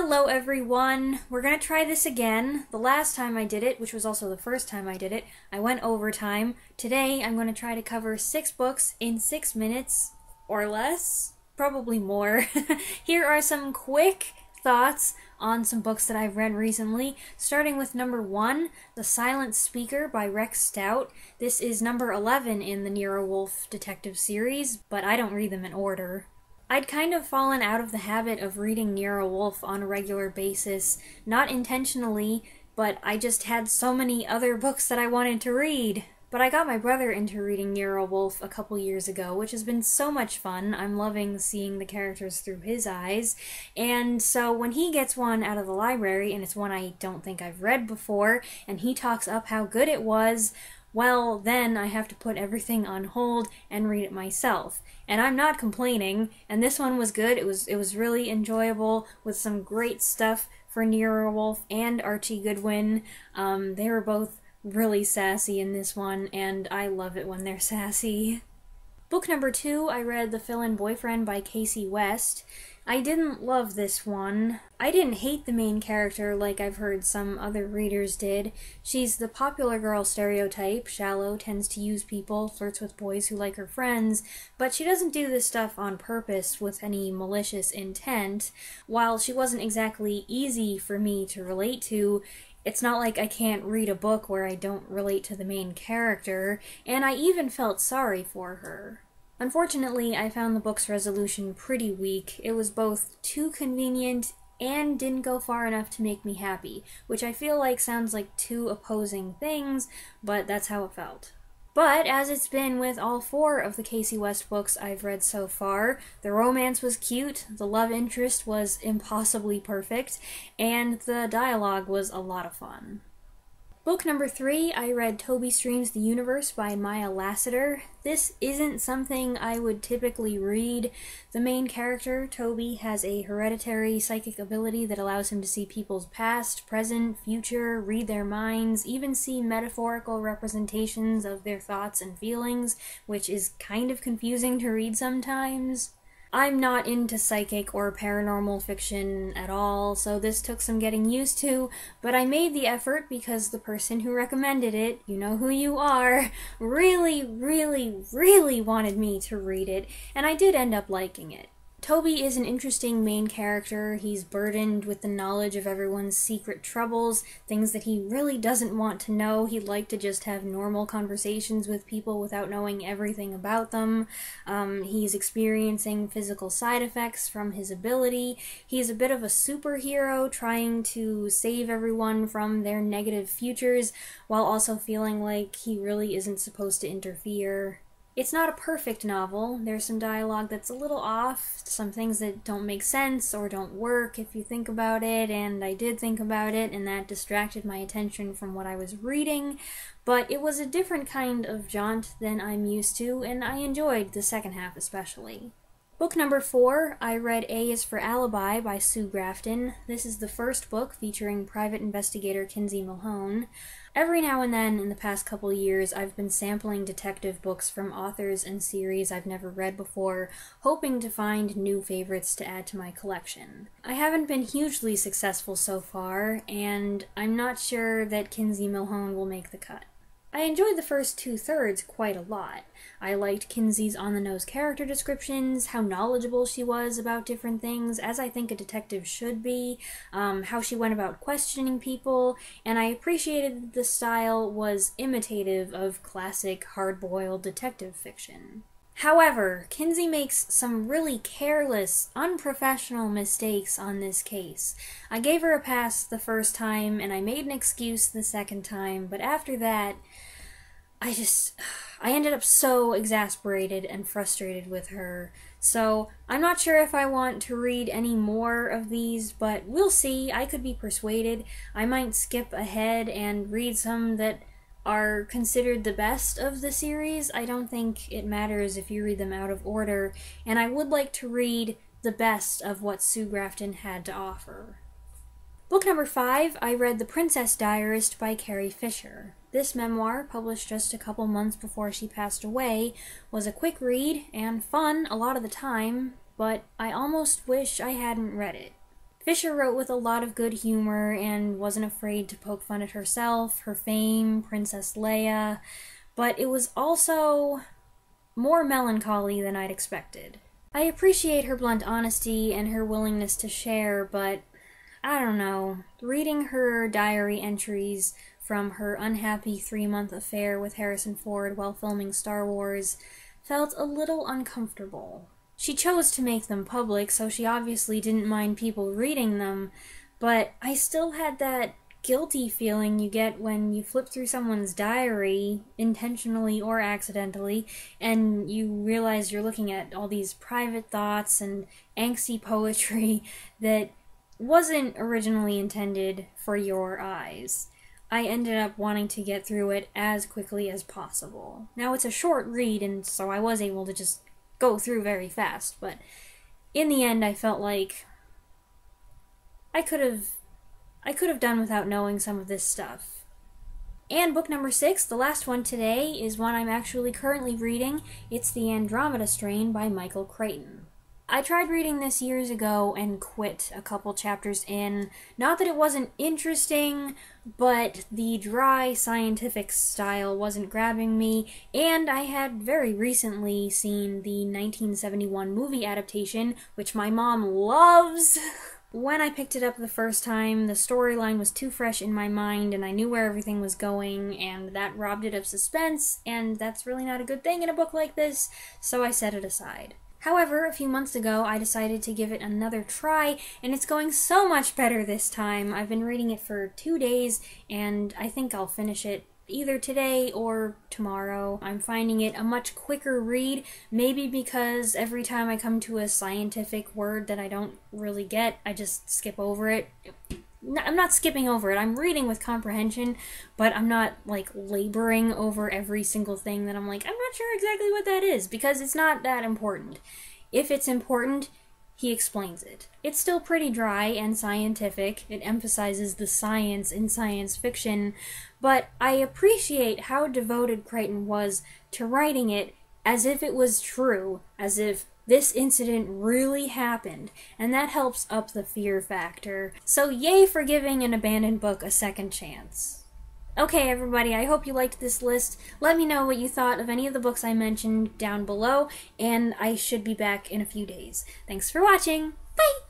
Hello everyone! We're gonna try this again. The last time I did it, which was also the first time I did it, I went overtime. Today I'm gonna try to cover 6 books in 6 minutes, or less. Probably more. Here are some quick thoughts on some books that I've read recently, starting with number 1, The Silent Speaker by Rex Stout. This is number 11 in the Nero Wolfe detective series, but I don't read them in order. I'd kind of fallen out of the habit of reading Nero Wolfe on a regular basis, not intentionally, but I just had so many other books that I wanted to read. But I got my brother into reading Nero Wolfe a couple years ago, which has been so much fun. I'm loving seeing the characters through his eyes. And so when he gets one out of the library, and it's one I don't think I've read before, and he talks up how good it was, well, then I have to put everything on hold and read it myself. And I'm not complaining, and this one was good. It was really enjoyable, with some great stuff for Nero Wolfe and Archie Goodwin. They were both really sassy in this one, and I love it when they're sassy. Book number 2, I read The Fill-In Boyfriend by Kasie West. I didn't love this one. I didn't hate the main character like I've heard some other readers did. She's the popular girl stereotype, shallow, tends to use people, flirts with boys who like her friends, but she doesn't do this stuff on purpose with any malicious intent. While she wasn't exactly easy for me to relate to, it's not like I can't read a book where I don't relate to the main character, and I even felt sorry for her. Unfortunately, I found the book's resolution pretty weak. It was both too convenient and didn't go far enough to make me happy, which I feel like sounds like two opposing things, but that's how it felt. But, as it's been with all 4 of the Kasie West books I've read so far, the romance was cute, the love interest was impossibly perfect, and the dialogue was a lot of fun. Book number 3, I read Toby Streams the Universe by Maya Lassiter. This isn't something I would typically read. The main character, Toby, has a hereditary psychic ability that allows him to see people's past, present, future, read their minds, even see metaphorical representations of their thoughts and feelings, which is kind of confusing to read sometimes. I'm not into psychic or paranormal fiction at all, so this took some getting used to, but I made the effort because the person who recommended it, you know who you are, really wanted me to read it, and I did end up liking it. Toby is an interesting main character. He's burdened with the knowledge of everyone's secret troubles, things that he really doesn't want to know. He'd like to just have normal conversations with people without knowing everything about them. He's experiencing physical side effects from his ability. He's a bit of a superhero trying to save everyone from their negative futures, while also feeling like he really isn't supposed to interfere. It's not a perfect novel. There's some dialogue that's a little off, some things that don't make sense or don't work if you think about it, and I did think about it, and that distracted my attention from what I was reading, but it was a different kind of jaunt than I'm used to, and I enjoyed the second half especially. Book number 4, I read A is for Alibi by Sue Grafton. This is the first book featuring private investigator Kinsey Millhone. Every now and then in the past couple years, I've been sampling detective books from authors and series I've never read before, hoping to find new favorites to add to my collection. I haven't been hugely successful so far, and I'm not sure that Kinsey Millhone will make the cut. I enjoyed the first 2/3 quite a lot. I liked Kinsey's on-the-nose character descriptions, how knowledgeable she was about different things, as I think a detective should be, how she went about questioning people, and I appreciated that the style was imitative of classic hard-boiled detective fiction. However, Kinsey makes some really careless, unprofessional mistakes on this case. I gave her a pass the first time, and I made an excuse the second time, but after that, I ended up so exasperated and frustrated with her. So, I'm not sure if I want to read any more of these, but we'll see. I could be persuaded. I might skip ahead and read some that are considered the best of the series. I don't think it matters if you read them out of order, and I would like to read the best of what Sue Grafton had to offer. Book number 5, I read The Princess Diarist by Carrie Fisher. This memoir, published just a couple months before she passed away, was a quick read and fun a lot of the time, but I almost wish I hadn't read it. Fisher wrote with a lot of good humor and wasn't afraid to poke fun at herself, her fame, Princess Leia, but it was also more melancholy than I'd expected. I appreciate her blunt honesty and her willingness to share, but I don't know. Reading her diary entries from her unhappy 3-month affair with Harrison Ford while filming Star Wars felt a little uncomfortable. She chose to make them public, so she obviously didn't mind people reading them, but I still had that guilty feeling you get when you flip through someone's diary, intentionally or accidentally, and you realize you're looking at all these private thoughts and angsty poetry that wasn't originally intended for your eyes. I ended up wanting to get through it as quickly as possible. Now, it's a short read, and so I was able to just go through very fast, but in the end I felt like I could have done without knowing some of this stuff. And book number 6, the last one today, is one I'm actually currently reading. It's The Andromeda Strain by Michael Crichton. I tried reading this years ago and quit a couple chapters in. Not that it wasn't interesting, but the dry scientific style wasn't grabbing me, and I had very recently seen the 1971 movie adaptation, which my mom loves. When I picked it up the first time, the storyline was too fresh in my mind, and I knew where everything was going, and that robbed it of suspense, and that's really not a good thing in a book like this, so I set it aside. However, a few months ago, I decided to give it another try, and it's going so much better this time. I've been reading it for 2 days, and I think I'll finish it either today or tomorrow. I'm finding it a much quicker read, maybe because every time I come to a scientific word that I don't really get, I just skip over it. I'm not skipping over it, I'm reading with comprehension, but I'm not, like, laboring over every single thing that I'm like, I'm not sure exactly what that is, because it's not that important. If it's important, he explains it. It's still pretty dry and scientific, it emphasizes the science in science fiction, but I appreciate how devoted Crichton was to writing it as if it was true, as if this incident really happened, and that helps up the fear factor. So yay for giving an abandoned book a second chance. Okay, everybody, I hope you liked this list. Let me know what you thought of any of the books I mentioned down below, and I should be back in a few days. Thanks for watching. Bye!